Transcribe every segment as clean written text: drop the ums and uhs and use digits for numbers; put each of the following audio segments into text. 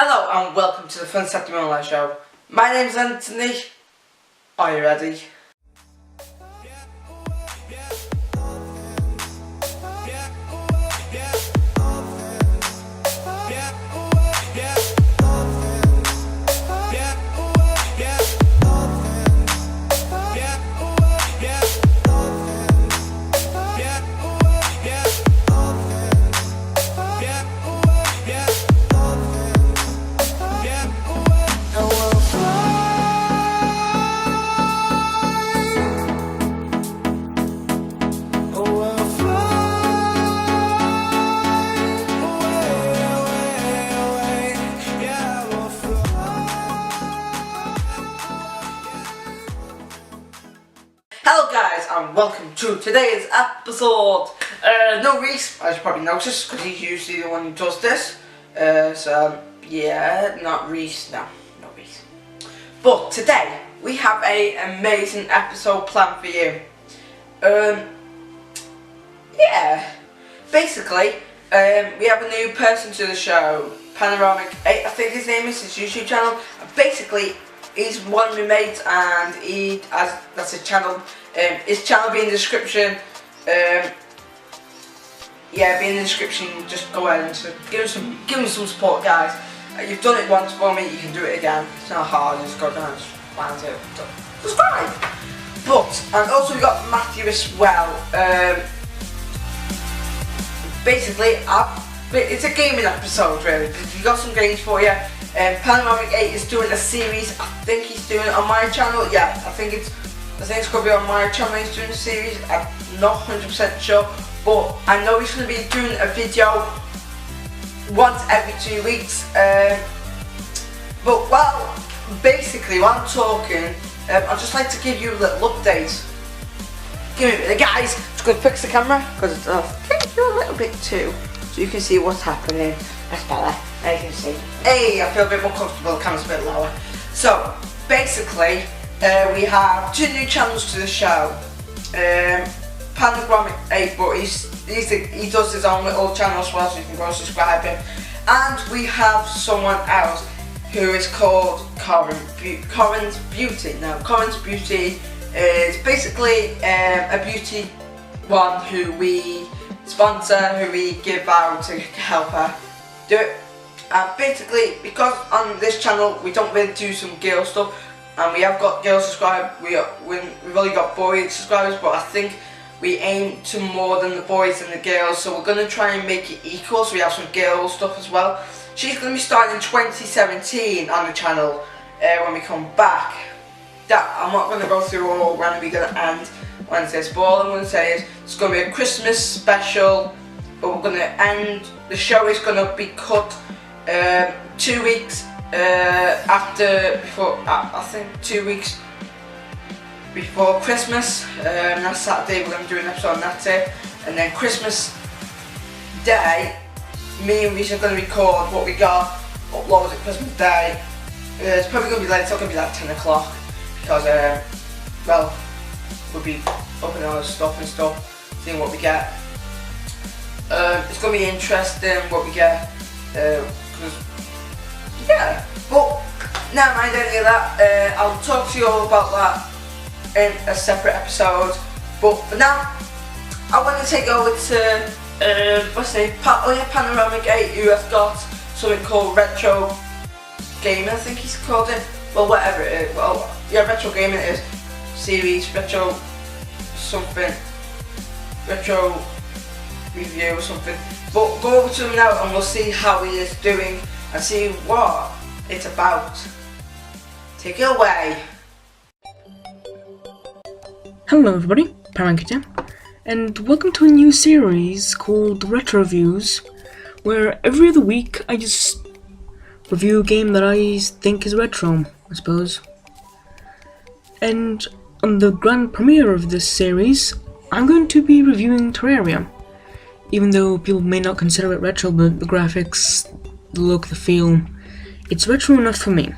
Hello and welcome to the Tfsmls show. My name's Anthony. Are you ready? Hello guys and welcome to today's episode. No Reese, as you probably noticed, because he's usually the one who does this. Yeah, not Reese, no Reese. But today we have an amazing episode planned for you. Yeah, basically we have a new person to the show, Panoramic 8, I think his name is, his YouTube channel. Basically, he's one of my mates and that's his channel. His channel will be in the description. Yeah, be in the description. Just go ahead and give him some support, guys. You've done it once for me, you can do it again. It's not hard, just go down and find it. Subscribe! And also we got Matthew as well. Basically, it's a gaming episode really. We got some games for you. Panoramic 8 is doing a series. I think he's doing it on my channel. Yeah, I think it's going to be on my channel. He's doing a series. I'm not 100% sure, but I know he's going to be doing a video once every 2 weeks. But basically, while I'm talking, I'd just like to give you a little update. Give me a minute, guys. Just going to fix the camera because it's off. Thank you a little bit too, so you can see what's happening. That's better. There you can see. Hey, I feel a bit more comfortable. The camera's a bit lower. So basically, we have 2 new channels to the show. Panoramic 8, but he does his own little channel as well, so you can go subscribe him. And we have someone else who is called Corin's Beauty. Now, Corin's Beauty is basically a beauty one who we sponsor, who we give out to help her do it. And basically, because on this channel we don't really do some girl stuff, and we have got girl subscribers, we've only got boy subscribers, but I think we aim to more than the boys and the girls, so we're going to try and make it equal, so we have some girl stuff as well. She's going to be starting in 2017 on the channel when we come back. I'm not going to go through all when we're going to end Wednesdays, but all I'm going to say is it's going to be a Christmas special, but we're going to end, the show is going to be cut 2 weeks I think 2 weeks before Christmas. That's Saturday, we're going to do an episode on that day, and then Christmas Day, me and Reese are going to record what we got, upload it Christmas Day. It's probably going to be late, it's not going to be like 10 o'clock, because well, we'll be opening all the stuff and stuff, seeing what we get. It's going to be interesting what we get, yeah, but never mind any of that. I'll talk to you all about that in a separate episode, but for now I want to take over to what's his name? Panoramic 8, who has got something called Retro Gaming, I think he's called it. Well, whatever it is. Well, yeah, Retro Gaming is series, Retro something, Retro Review or something. But go over to him now and we'll see how he is doing and see what it's about. Take it away. Hello everybody, Panoramic 8 here, and welcome to a new series called Retro Reviews, where every other week I just review a game that I think is retro, I suppose. And on the grand premiere of this series, I'm going to be reviewing Terraria. Even though people may not consider it retro, but the graphics, the look, the feel, it's retro enough for me.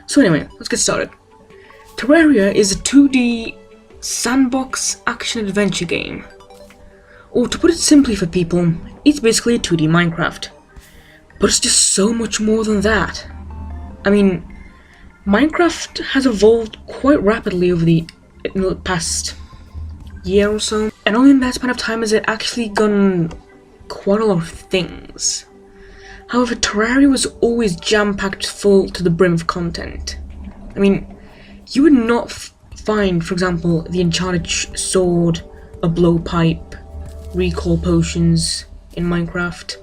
So anyway, let's get started. Terraria is a 2D sandbox action-adventure game. Or to put it simply for people, it's basically a 2D Minecraft. But it's just so much more than that. I mean, Minecraft has evolved quite rapidly in the past year or so, and only in that span of time has it actually done quite a lot of things. However, Terraria was always jam-packed full to the brim of content. I mean, you would not find, for example, the enchanted sword, a blowpipe, recall potions in Minecraft.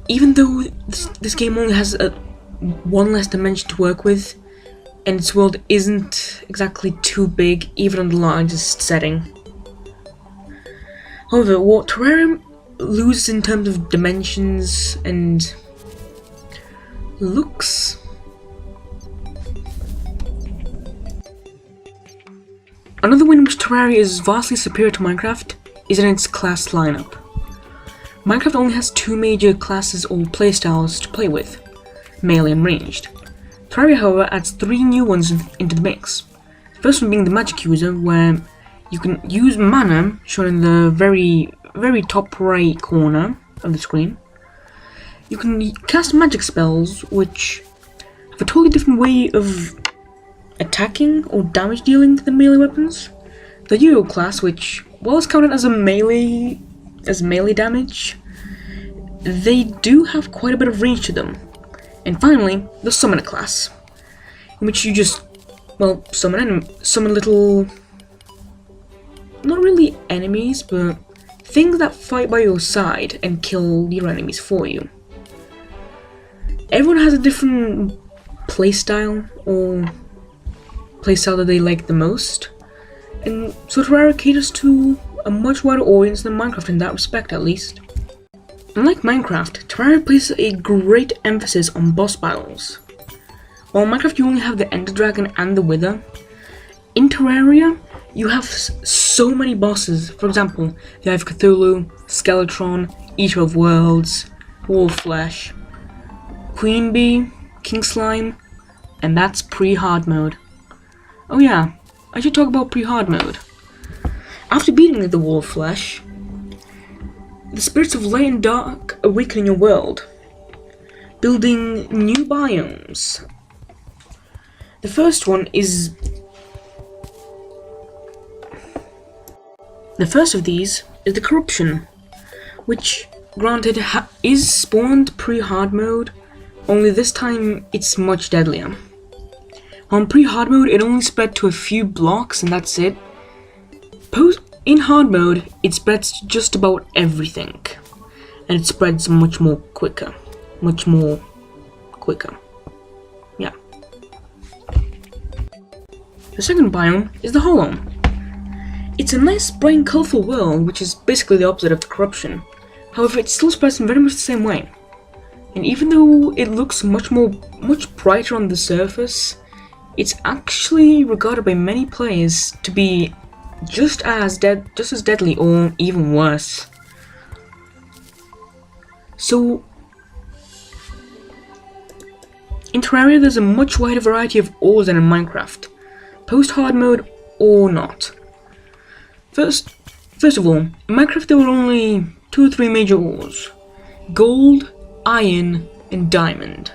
Even though this game only has one less dimension to work with, and its world isn't exactly too big, even on the largest setting. However, what Terraria loses in terms of dimensions and looks. Another way in which Terraria is vastly superior to Minecraft is in its class lineup. Minecraft only has two major classes or playstyles to play with, melee and ranged. Terraria, however, adds three new ones into the mix. The first one being the magic user, where you can use mana, shown in the very top right corner of the screen. You can cast magic spells, which have a totally different way of attacking or damage dealing than melee weapons. The Yo-Yo class, which, while it's counted as melee damage, they do have quite a bit of range to them. And finally, the Summoner class, in which you just, well, summon little, not really enemies, but things that fight by your side and kill your enemies for you. Everyone has a different playstyle that they like the most, and so Terraria caters to a much wider audience than Minecraft in that respect, at least. Unlike Minecraft, Terraria places a great emphasis on boss battles. While in Minecraft you only have the Ender Dragon and the Wither, in Terraria you have so many bosses. For example, you have Cthulhu, Skeletron, Eater of Worlds, Wolfflesh, Queen Bee, King Slime, and that's pre-hard mode. Oh yeah, I should talk about pre-hard mode. After beating the Wolfflesh, the spirits of light and dark awaken in your world, building new biomes. The first of these is the Corruption, which, granted, is spawned pre-hard mode, only this time it's much deadlier. On pre-hard mode, it only spread to a few blocks and that's it. In hard mode, it spreads just about everything, and it spreads much more quicker. Yeah. The second biome is the Hollow. It's a nice, bright and colourful world, which is basically the opposite of the Corruption. However, it still spreads in very much the same way. And even though it looks much brighter on the surface, it's actually regarded by many players to be just as deadly or even worse. So, in Terraria there's a much wider variety of ores than in Minecraft, post-hard mode or not. First of all, in Minecraft there were only 2 or 3 major ores: gold, iron, and diamond.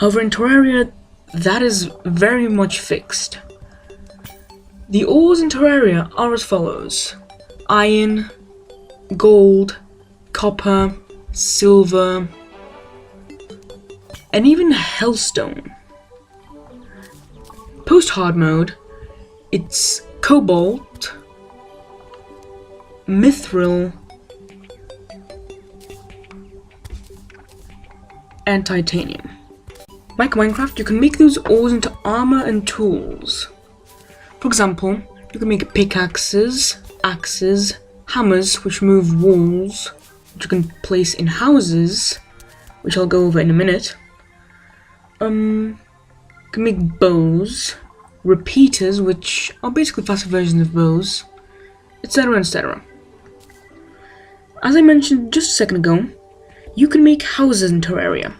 However, in Terraria that is very much fixed. The ores in Terraria are as follows: iron, gold, copper, silver, and even hellstone. Post-hard mode, it's cobalt, mithril, and titanium. Like Minecraft, you can make those ores into armor and tools. For example, you can make pickaxes, axes, hammers which move walls, which you can place in houses, which I'll go over in a minute. You can make bows, repeaters, which are basically faster versions of bows, etc, etc. As I mentioned just a second ago, you can make houses in Terraria,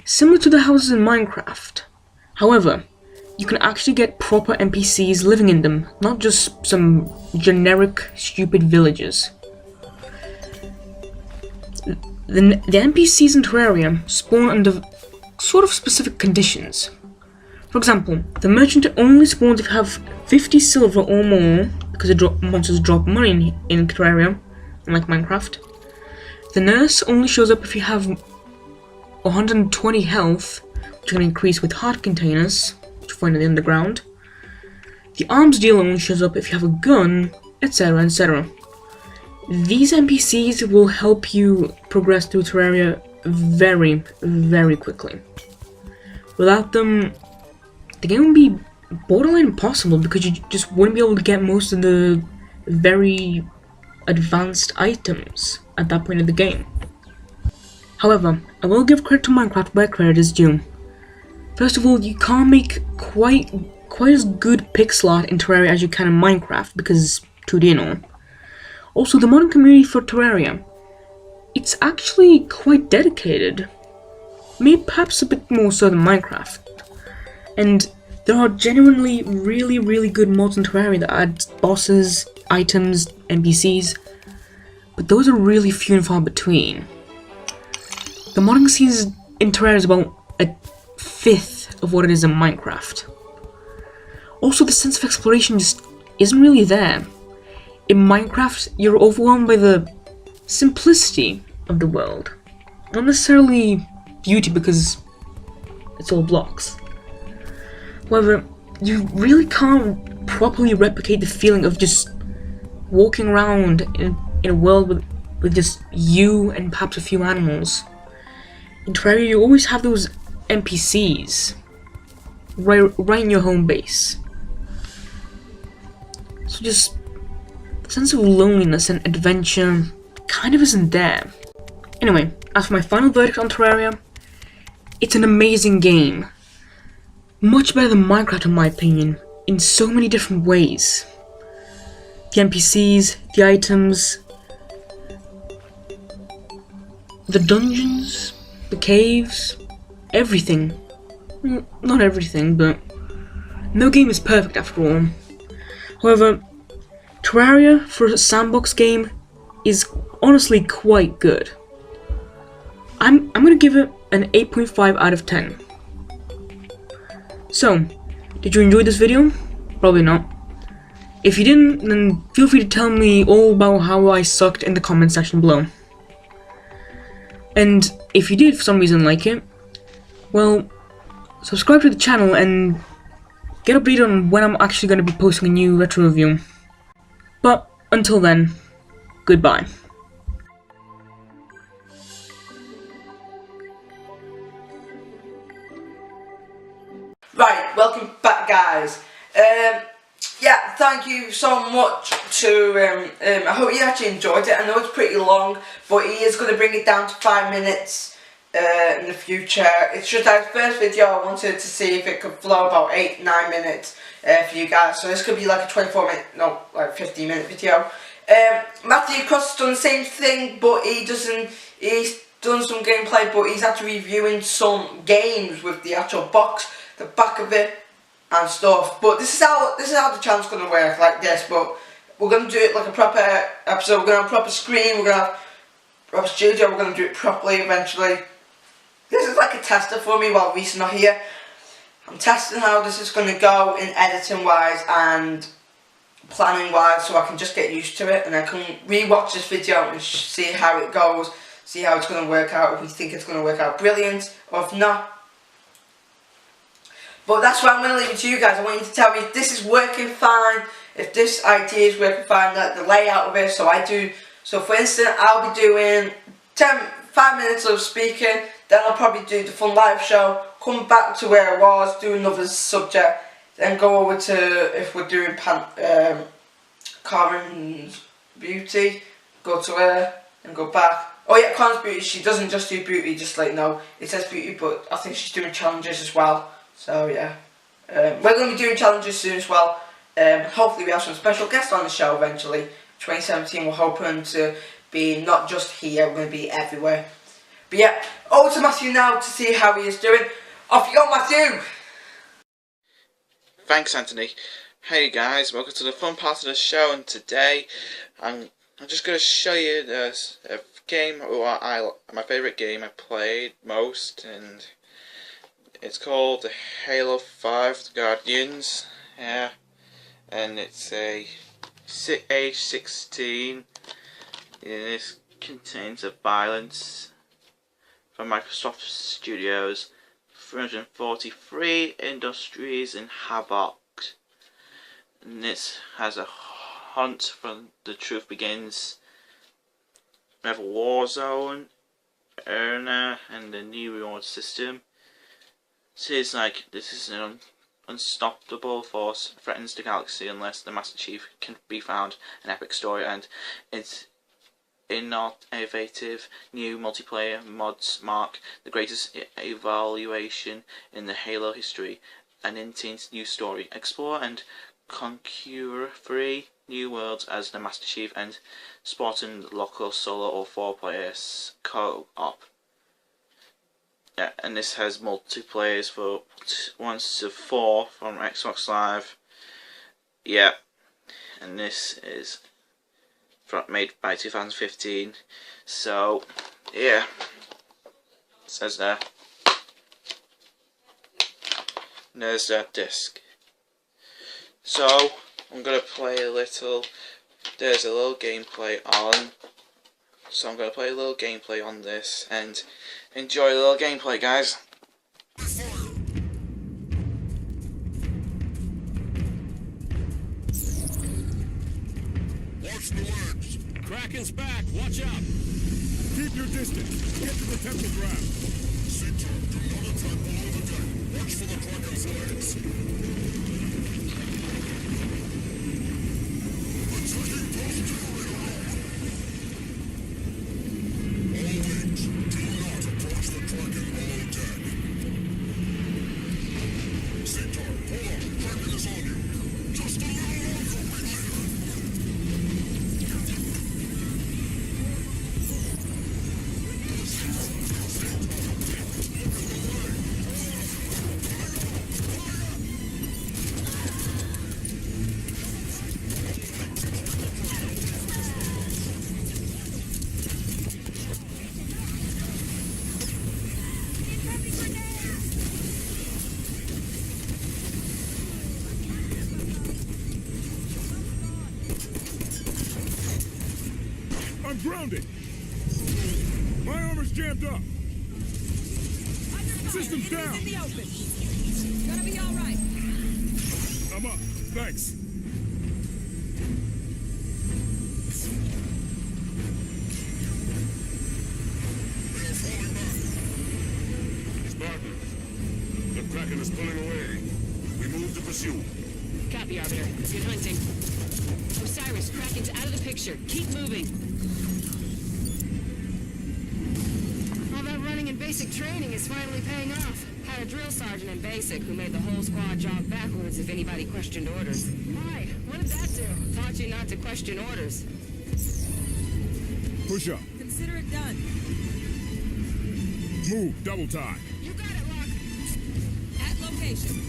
similar to the houses in Minecraft. However, you can actually get proper NPCs living in them, not just some generic, stupid villagers. The NPCs in Terraria spawn under sort of specific conditions. For example, the merchant only spawns if you have 50 silver or more, because monsters drop money in Terraria, unlike Minecraft. The nurse only shows up if you have 120 health, which can increase with heart containers, which you find in the underground. The arms dealer only shows up if you have a gun, etc, etc. These NPCs will help you progress through Terraria very, very quickly. Without them, the game would be borderline impossible because you just wouldn't be able to get most of the very advanced items at that point in the game. However, I will give credit to Minecraft where credit is due. First of all, you can't make quite as good pixel art in Terraria as you can in Minecraft because it's 2D and all. Also, the modding community for Terraria, it's actually quite dedicated. Maybe perhaps a bit more so than Minecraft. And there are genuinely really good mods in Terraria that add bosses, items, NPCs, but those are really few and far between. The modding scene in Terraria is about a fifth of what it is in Minecraft. Also, the sense of exploration just isn't really there. In Minecraft, you're overwhelmed by the simplicity of the world, not necessarily beauty because it's all blocks. However, you really can't properly replicate the feeling of just walking around in a world with just you and perhaps a few animals. In Terraria, you always have those NPCs right in your home base. So just the sense of loneliness and adventure kind of isn't there. Anyway, as for my final verdict on Terraria, it's an amazing game. Much better than Minecraft in my opinion, in so many different ways. The NPCs, the items, the dungeons, the caves, everything. Not everything, but no game is perfect after all. However, Terraria for a sandbox game is honestly quite good. I'm gonna give it an 8.5 out of 10. So, did you enjoy this video? Probably not. If you didn't, then feel free to tell me all about how I sucked in the comment section below. And if you did for some reason like it, well, subscribe to the channel and get updated on when I'm actually going to be posting a new retro review. But until then, goodbye. Right, welcome back, guys. Yeah, thank you so much to, I hope you actually enjoyed it. I know it's pretty long, but he is going to bring it down to 5 minutes in the future. It's just our first video. I wanted to see if it could flow about 8-9 minutes for you guys. So this could be like a 24-minute, no, like 15-minute video. Matthew Cross has done the same thing, but he's done some gameplay, but he's actually reviewing some games with the actual box, the back of it, and stuff. But this is how the channel's gonna work, like this. But we're gonna do it like a proper episode. We're gonna have a proper screen. We're gonna have a proper studio. We're gonna do it properly eventually. This is like a tester for me while Reese's not here. I'm testing how this is gonna go in editing wise and planning wise, so I can just get used to it, and I can re-watch this video and see how it goes, see how it's gonna work out. If we think it's gonna work out brilliant, or if not. But that's why I'm going to leave it to you guys. I want you to tell me if this is working fine, if this idea is working fine, like the layout of it. So for instance, I'll be doing 5 minutes of speaking, then I'll probably do the fun live show, come back to where I was, do another subject, then go over to, if we're doing Corin's beauty, go to her, and go back. Oh yeah, Corin's beauty, she doesn't just do beauty, just like, no, it says beauty, but I think she's doing challenges as well. So yeah, we're going to be doing challenges soon as well. Hopefully we have some special guests on the show eventually. 2017 we're hoping to be not just here, we're going to be everywhere. But yeah, over to Matthew now to see how he is doing. Off you go, Matthew! Thanks, Anthony. Hey guys, welcome to the fun part of the show, and today I'm I'm just going to show you this a game, my favourite game I played most, and it's called Halo 5 Guardians. Yeah, and it's a age 16. This contains of violence from Microsoft Studios, 343 Industries and Havoc. And this has a hunt from the truth begins. We have a Warzone, Earner, and the new reward system. This is an unstoppable force threatens the galaxy unless the Master Chief can be found. An epic story, and it's innovative new multiplayer mods mark the greatest evaluation in the Halo history. An intense new story, explore and conquer 3 new worlds as the Master Chief and Spartan local solo or 4 players co-op. Yeah, and this has multiplayers for 1 to 4 from Xbox Live. Yeah, and this is made by 2015. So yeah, it says there. And there's that disc. So I'm gonna play a little. There's a little gameplay on. So I'm gonna play a little gameplay on this and enjoy a little gameplay, guys. Watch the legs. Kraken's back. Watch out. Keep your distance. Get to the temple ground. Sector, do not attack below the deck. Watch for the Kraken's legs. Attacking positive radar. All wings, do not approach the Kraken below deck. Sector, hold on. Kraken is on you. Just a little longer, relayer. I'm grounded. My armor's jammed up. Systems down. In the open. Gonna be all right. I'm up. Thanks. We are falling back. Spartans, the Kraken is pulling away. We move to pursue. Copy, Arbiter. Good hunting. Osiris, Kraken's out of the picture. Keep moving. All that running and basic training is finally paying off. Had a drill sergeant in basic who made the whole squad jog backwards if anybody questioned orders. Why? What did that do? Taught you not to question orders. Push up. Consider it done. Move. Double time. You got it, Locke. At location.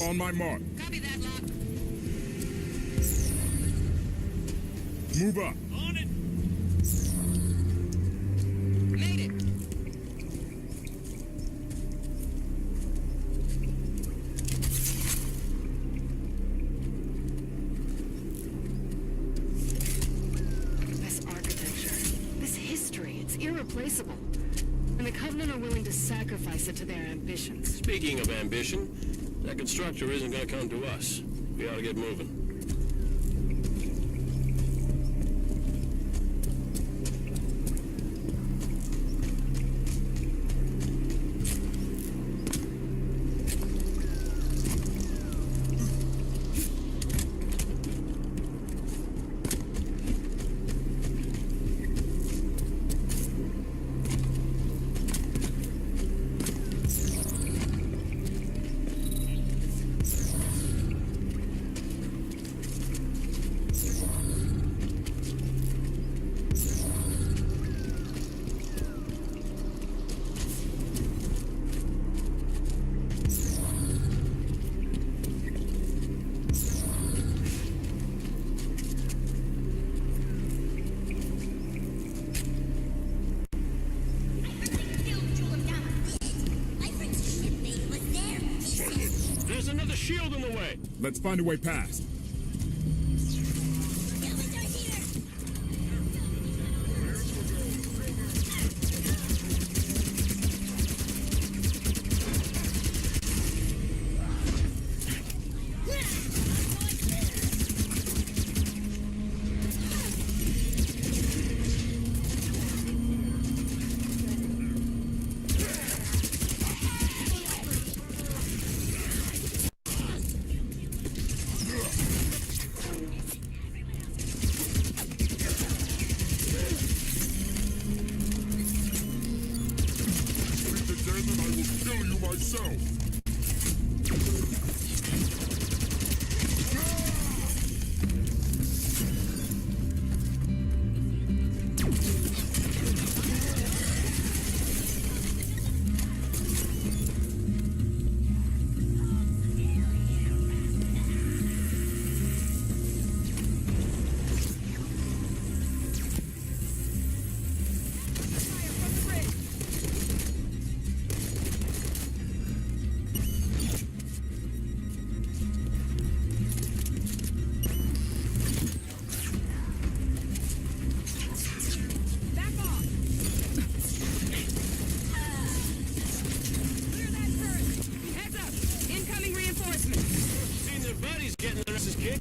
On my mark. Copy that, Locke. Move up. On it. Made it. This architecture, this history, it's irreplaceable. And the Covenant are willing to sacrifice it to their ambitions. Speaking of ambition, that constructor isn't going to come to us. We ought to get moving. Let's find a way past.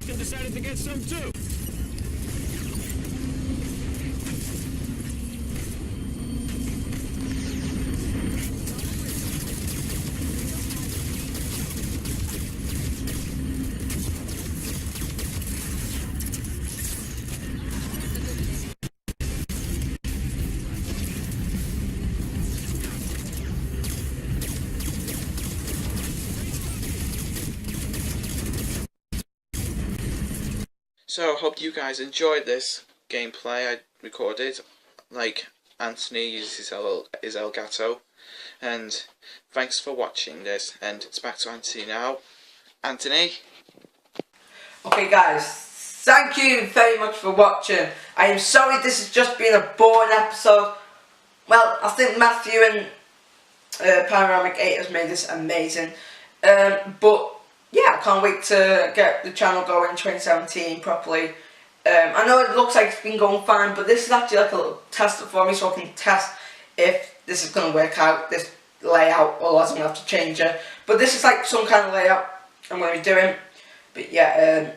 And decided to get some too. So, hope you guys enjoyed this gameplay I recorded. Like Anthony uses his Elgato. And thanks for watching this. And it's back to Anthony now. Anthony? Okay guys, thank you very much for watching. I am sorry this has just been a boring episode. Well, I think Matthew and Panoramic 8 has made this amazing. But yeah, I can't wait to get the channel going in 2017 properly. I know it looks like it's been going fine, but this is actually like a little test for me, so I can test if this is going to work out, this layout, otherwise I'm going to have to change it. But this is like some kind of layout I'm going to be doing. But yeah,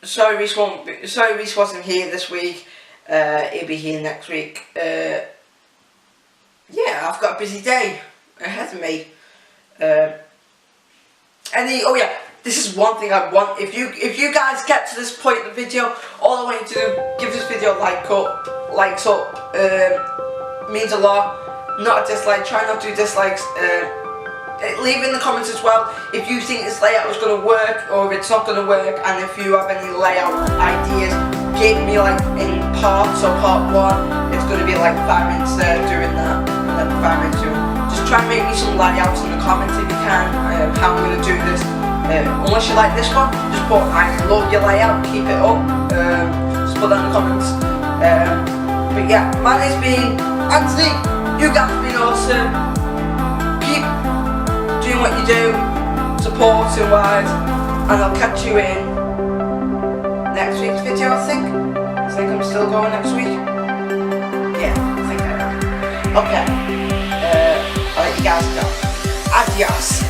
sorry Reese wasn't here this week. He'll be here next week. Yeah, I've got a busy day ahead of me. Oh yeah, this is one thing I want. If you guys get to this point in the video, all I want you to do, give this video a likes up. Means a lot. Not a dislike. Try not to do dislikes. Leave in the comments as well if you think this layout is going to work or if it's not going to work, and if you have any layout ideas, give me like in parts. So part 1, it's going to be like 5 minutes there doing that, and then 5 minutes doing. Just try and make me some layouts in the comments if you can, how I'm going to do this. Unless you like this one, just put I love your layout, keep it up, just put that in the comments. But yeah, my name's been Anthony, you guys have been awesome. Keep doing what you do, supporting wise, and I'll catch you in next week's video. I think I'm still going next week. Yeah, I think I am. Okay. I'll let you guys go. Adios.